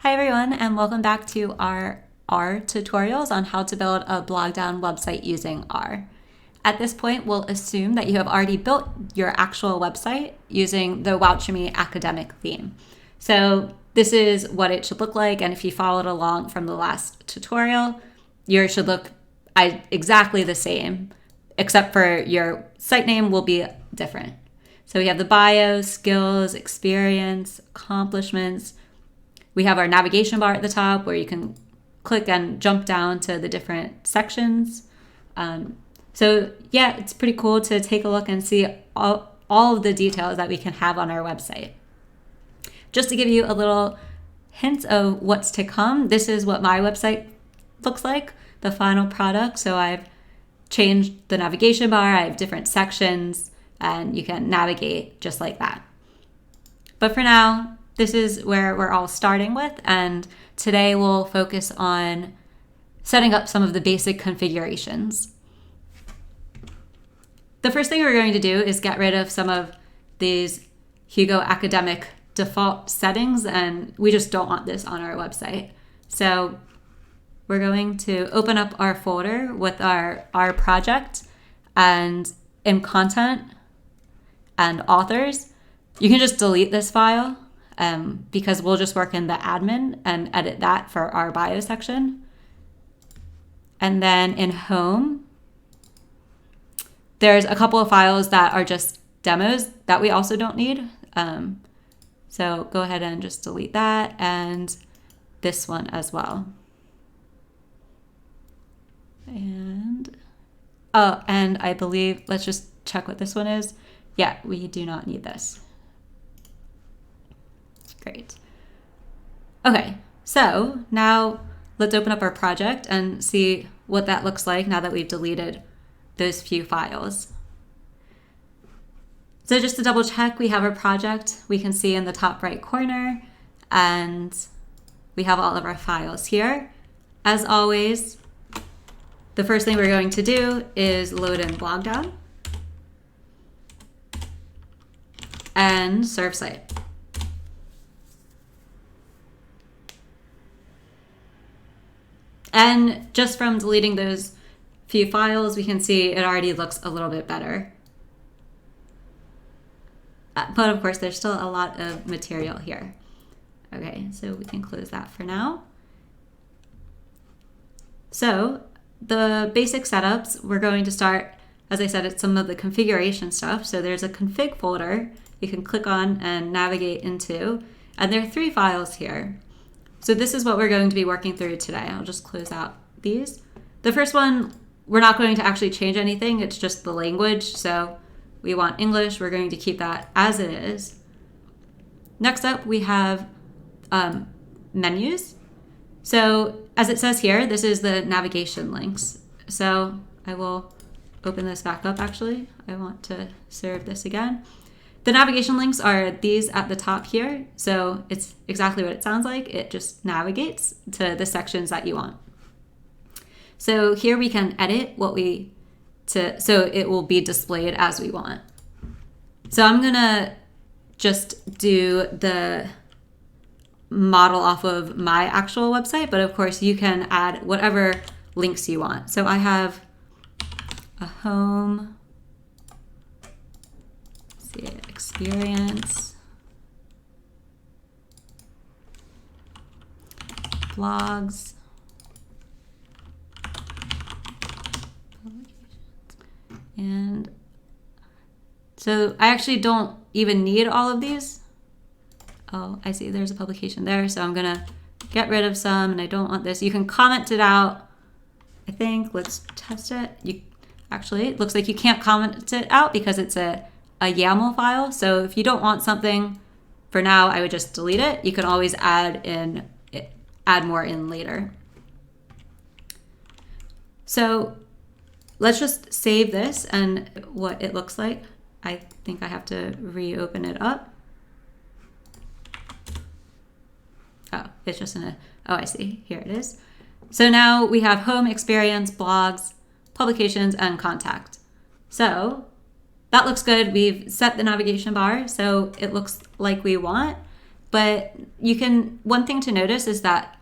Hi everyone, and welcome back to our R tutorials on how to build a Blogdown website using R. At this point, we'll assume that you have already built your actual website using the Voucher Me academic theme. So this is what it should look like, and if you followed along from the last tutorial, yours should look exactly the same, except for your site name will be different. So we have the bio, skills, experience, accomplishments. We have our navigation bar at the top where you can click and jump down to the different sections. So yeah, it's pretty cool to take a look and see all of the details that we can have on our website. Just to give you a little hint of what's to come, this is what my website looks like, the final product. So I've changed the navigation bar, I have different sections, and you can navigate just like that. But for now, this is where we're all starting with, and today we'll focus on setting up some of the basic configurations. The first thing we're going to do is get rid of some of these Hugo academic default settings, and we just don't want this on our website. So we're going to open up our folder with our project, and in content and authors, you can just delete this file because we'll just work in the admin and edit that for our bio section. And then in home, there's a couple of files that are just demos that we also don't need. So go ahead and just delete that, and this one as well. And I believe, let's just check what this one is. Yeah, we do not need this. Great. Okay, so now let's open up our project and see what that looks like now that we've deleted those few files. So just to double check, we have our project. We can see in the top right corner, and we have all of our files here. As always, the first thing we're going to do is load in Blogdown and serve site. And just from deleting those few files, we can see it already looks a little bit better. But of course, there's still a lot of material here. Okay, so we can close that for now. So the basic setups, we're going to start, as I said, it's some of the configuration stuff. So there's a config folder you can click on and navigate into, and there are 3 files here. So this is what we're going to be working through today. I'll just close out these. The first one, we're not going to actually change anything. It's just the language. So we want English. We're going to keep that as it is. Next up, we have menus. So as it says here, this is the navigation links. So I will open this back up actually. I want to serve this again. The navigation links are these at the top here. So it's exactly what it sounds like. It just navigates to the sections that you want. So here we can edit so it will be displayed as we want. So I'm gonna just do the model off of my actual website, but of course you can add whatever links you want. So I have a home, experience, blogs, and so I actually don't even need all of these. Oh, I see there's a publication there, so I'm gonna get rid of some, and I don't want this. You can comment it out, I think. Let's test it. Actually, it looks like you can't comment it out because it's a YAML file. So if you don't want something for now, I would just delete it. You can always add more in later. So let's just save this and what it looks like. I think I have to reopen it up. Oh, it's just oh, I see, here it is. So now we have home, experience, blogs, publications, and contact. So that looks good. We've set the navigation bar, so it looks like we want. but one thing to notice is that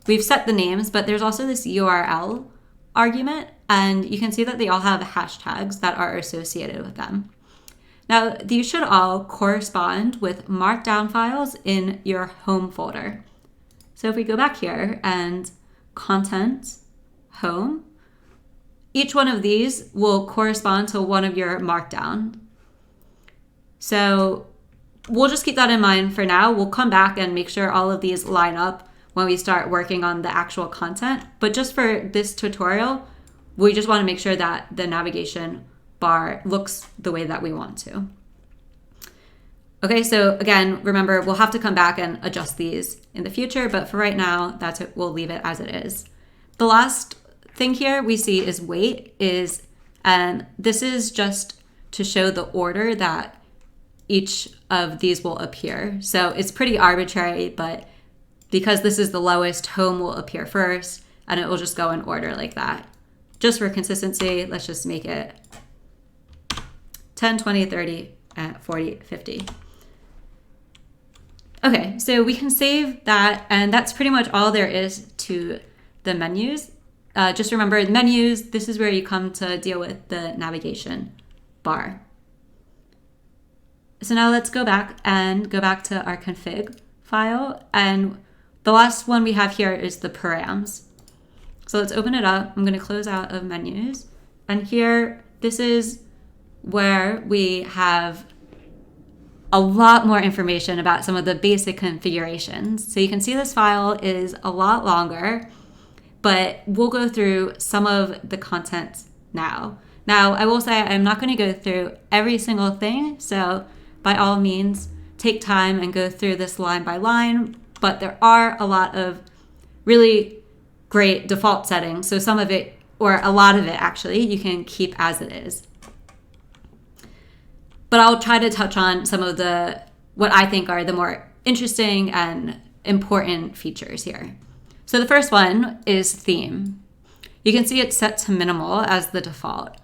we've set the names, but there's also this URL argument, and you can see that they all have hashtags that are associated with them. Now, these should all correspond with markdown files in your home folder. So if we go back here and content, home, each one of these will correspond to one of your markdown. So we'll just keep that in mind for now. We'll come back and make sure all of these line up when we start working on the actual content. But just for this tutorial, we just want to make sure that the navigation bar looks the way that we want to. Okay, so again, remember, we'll have to come back and adjust these in the future, but for right now, that's it. We'll leave it as it is. The last thing here we see is weight and this is just to show the order that each of these will appear. So it's pretty arbitrary, but because this is the lowest, home will appear first, and it will just go in order like that. Just for consistency, let's just make it 10, 20, 30, 40, 50. Okay, so we can save that, and that's pretty much all there is to the menus. Just remember, the menus, this is where you come to deal with the navigation bar. So now let's go back to our config file, and the last one we have here is the params. So let's open it up. I'm going to close out of menus, and here, this is where we have a lot more information about some of the basic configurations. So you can see this file is a lot longer, but we'll go through some of the content now. Now, I will say I'm not going to go through every single thing, so by all means, take time and go through this line by line, but there are a lot of really great default settings. So some of it, or a lot of it actually, you can keep as it is. But I'll try to touch on some of what I think are the more interesting and important features here. So the first one is theme. You can see it's set to minimal as the default.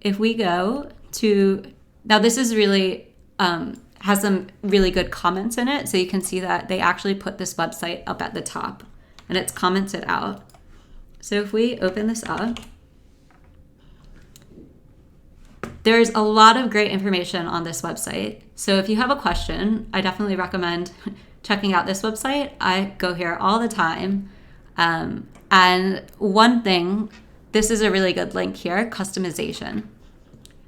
If we go to, now this is really, has some really good comments in it. So you can see that they actually put this website up at the top and it's commented out. So if we open this up, there's a lot of great information on this website. So if you have a question, I definitely recommend checking out this website. I go here all the time. And one thing, this is a really good link here, customization.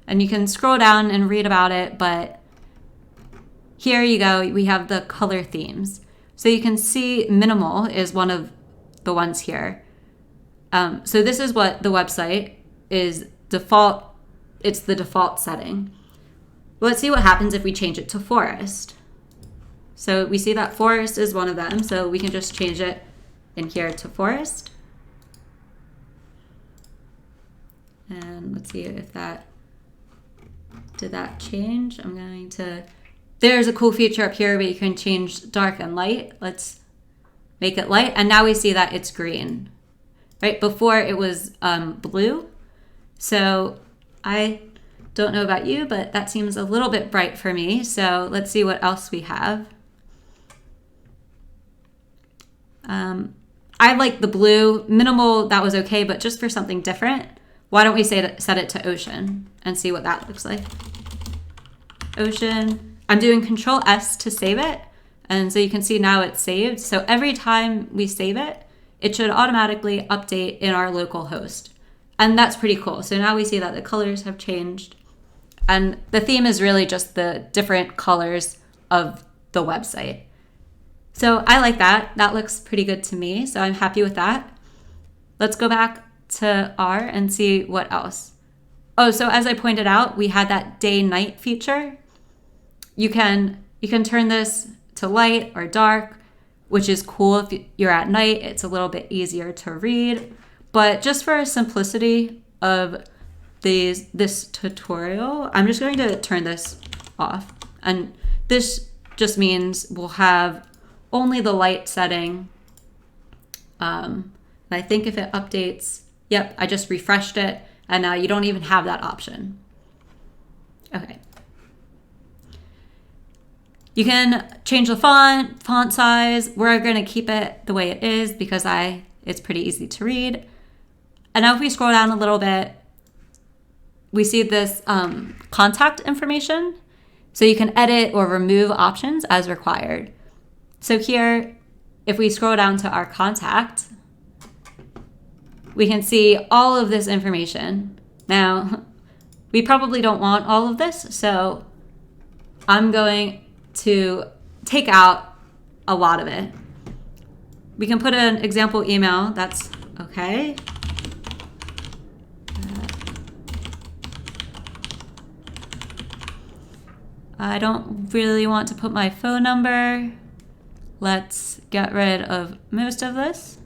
And you can scroll down and read about it, but here you go, we have the color themes. So you can see minimal is one of the ones here. So this is what the website is default. It's the default setting. Let's see what happens if we change it to forest. So we see that forest is one of them. So we can just change it in here to forest. And let's see if did that change? I'm going to, there's a cool feature up here where you can change dark and light. Let's make it light. And now we see that it's green, right? Before it was blue. So I don't know about you, but that seems a little bit bright for me. So let's see what else we have. I like the blue. Minimal, that was okay, but just for something different, why don't we set it to ocean and see what that looks like. Ocean. I'm doing Control S to save it. And so you can see now it's saved. So every time we save it, it should automatically update in our local host. And that's pretty cool. So now we see that the colors have changed. And the theme is really just the different colors of the website. So I like that. That looks pretty good to me. So I'm happy with that. Let's go back to R and see what else. Oh, so as I pointed out, we had that day-night feature. You can turn this to light or dark, which is cool if you're at night. It's a little bit easier to read. But just for simplicity of this tutorial, I'm just going to turn this off. And this just means we'll have only the light setting. And I think if it updates, yep, I just refreshed it. And now you don't even have that option. Okay. You can change the font size. We're going to keep it the way it is because it's pretty easy to read. And now if we scroll down a little bit, we see this contact information. So you can edit or remove options as required. So here, if we scroll down to our contact, we can see all of this information. Now, we probably don't want all of this, so I'm going to take out a lot of it. We can put an example email, that's okay. I don't really want to put my phone number. Let's get rid of most of this.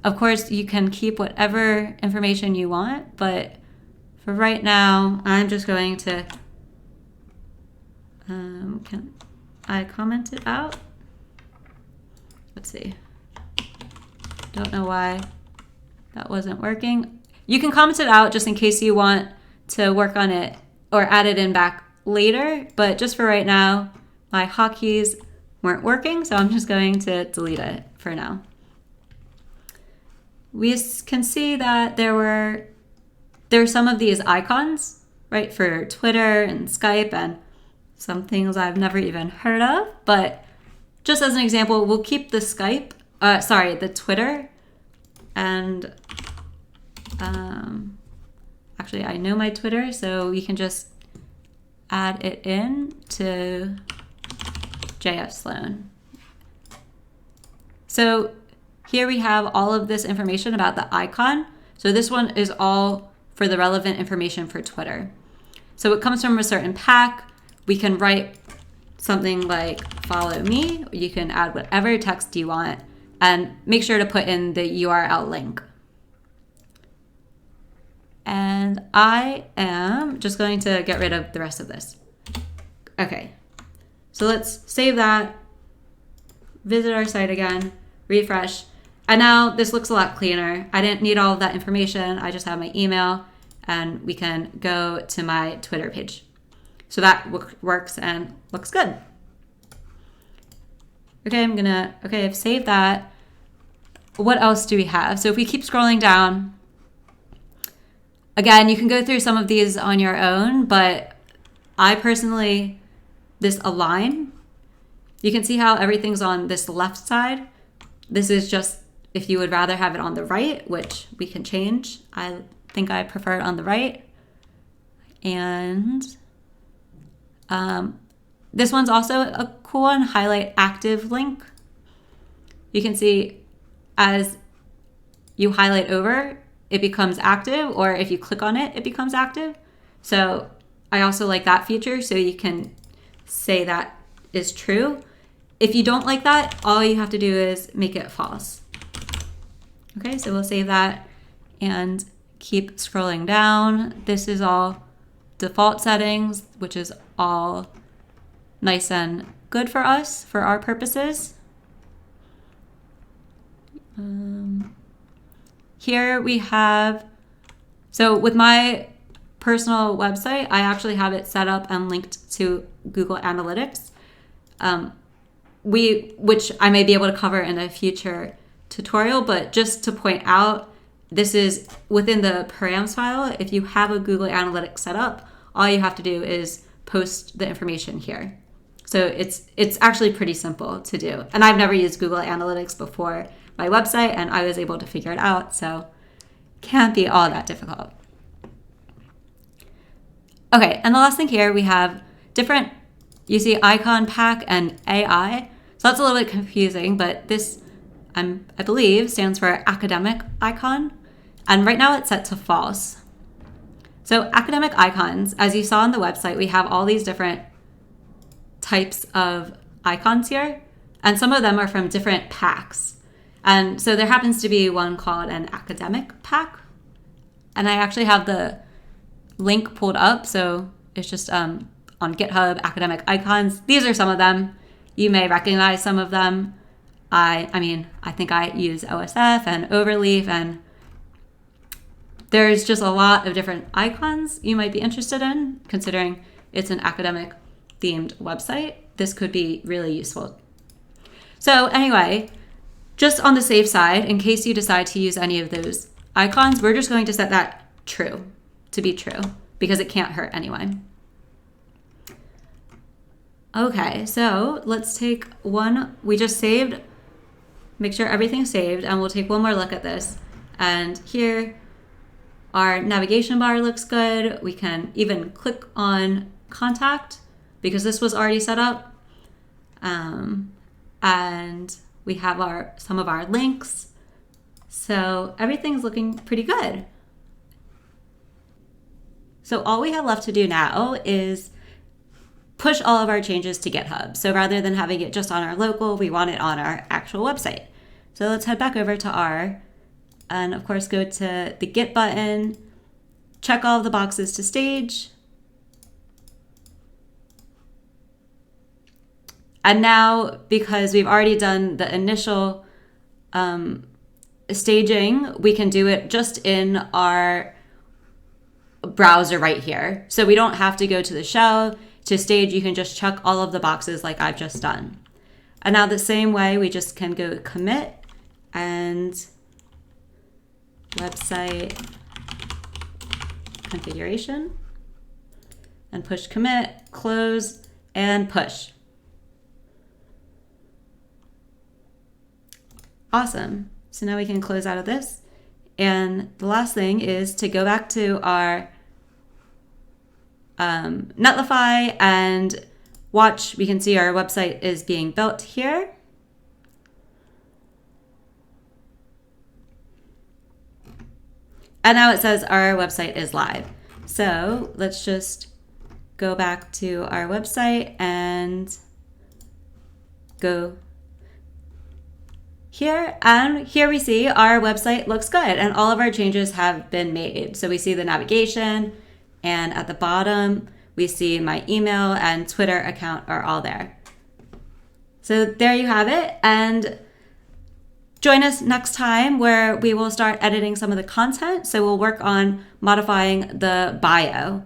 Of course, you can keep whatever information you want, but for right now, I'm just going to, can I comment it out? Let's see. Don't know why that wasn't working. You can comment it out just in case you want to work on it or add it in back later, but just for right now, my hotkeys weren't working, so I'm just going to delete it for now. We can see that there are some of these icons, right, for Twitter and Skype and some things I've never even heard of, but just as an example, we'll keep the the Twitter, and actually I know my Twitter, so we can just add it in to JF Sloan. So here we have all of this information about the icon. So this one is all for the relevant information for Twitter. So it comes from a certain pack. We can write something like follow me. You can add whatever text you want and make sure to put in the URL link. And I am just going to get rid of the rest of this. Okay, so let's save that, visit our site again, refresh. And now this looks a lot cleaner. I didn't need all of that information. I just have my email and we can go to my Twitter page. So that works and looks good. Okay, I've saved that. What else do we have? So if we keep scrolling down, again, you can go through some of these on your own, but I personally, this align, you can see how everything's on this left side. This is just if you would rather have it on the right, which we can change. I think I prefer it on the right. And this one's also a cool one, highlight active link. You can see as you highlight over, it becomes active, or if you click on it, it becomes active. So I also like that feature, so you can say that is true. If you don't like that, all you have to do is make it false. Okay, so we'll save that and keep scrolling down. This is all default settings, which is all nice and good for us, for our purposes. Here we have, so with my personal website, I actually have it set up and linked to Google Analytics, which I may be able to cover in a future tutorial, but just to point out, this is within the Params file. If you have a Google Analytics set up, all you have to do is post the information here. So it's actually pretty simple to do. And I've never used Google Analytics before my website, and I was able to figure it out, so can't be all that difficult. Okay, and the last thing here, we have different, you see icon pack and AI. So that's a little bit confusing, but this, I believe, stands for academic icon. And right now it's set to false. So academic icons, as you saw on the website, we have all these different types of icons here, and some of them are from different packs. And so there happens to be one called an academic pack. And I actually have the link pulled up. So it's just on GitHub, academic icons. These are some of them. You may recognize some of them. I think I use OSF and Overleaf, and there's just a lot of different icons you might be interested in, considering it's an academic themed website. this could be really useful. So anyway, just on the safe side, in case you decide to use any of those icons, we're just going to set that true to be true because it can't hurt anyone. Okay, so let's take one. We just saved, make sure everything's saved, and we'll take one more look at this. And here, our navigation bar looks good. We can even click on contact because this was already set up. And we have some of our links. So everything's looking pretty good. So all we have left to do now is push all of our changes to GitHub. So rather than having it just on our local, we want it on our actual website. So let's head back over to R and of course go to the Git button, check all of the boxes to stage. And now, because we've already done the initial staging, we can do it just in our browser right here. So we don't have to go to the shell to stage. You can just check all of the boxes like I've just done. And now the same way, we just can go commit and website configuration and push commit, close, and push. Awesome. So now we can close out of this. And the last thing is to go back to our Netlify and watch. We can see our website is being built here. And now it says our website is live. So let's just go back to our website and go here. And here we see our website looks good and all of our changes have been made. So we see the navigation, and at the bottom, we see my email and Twitter account are all there. So there you have it. And join us next time where we will start editing some of the content. So we'll work on modifying the bio.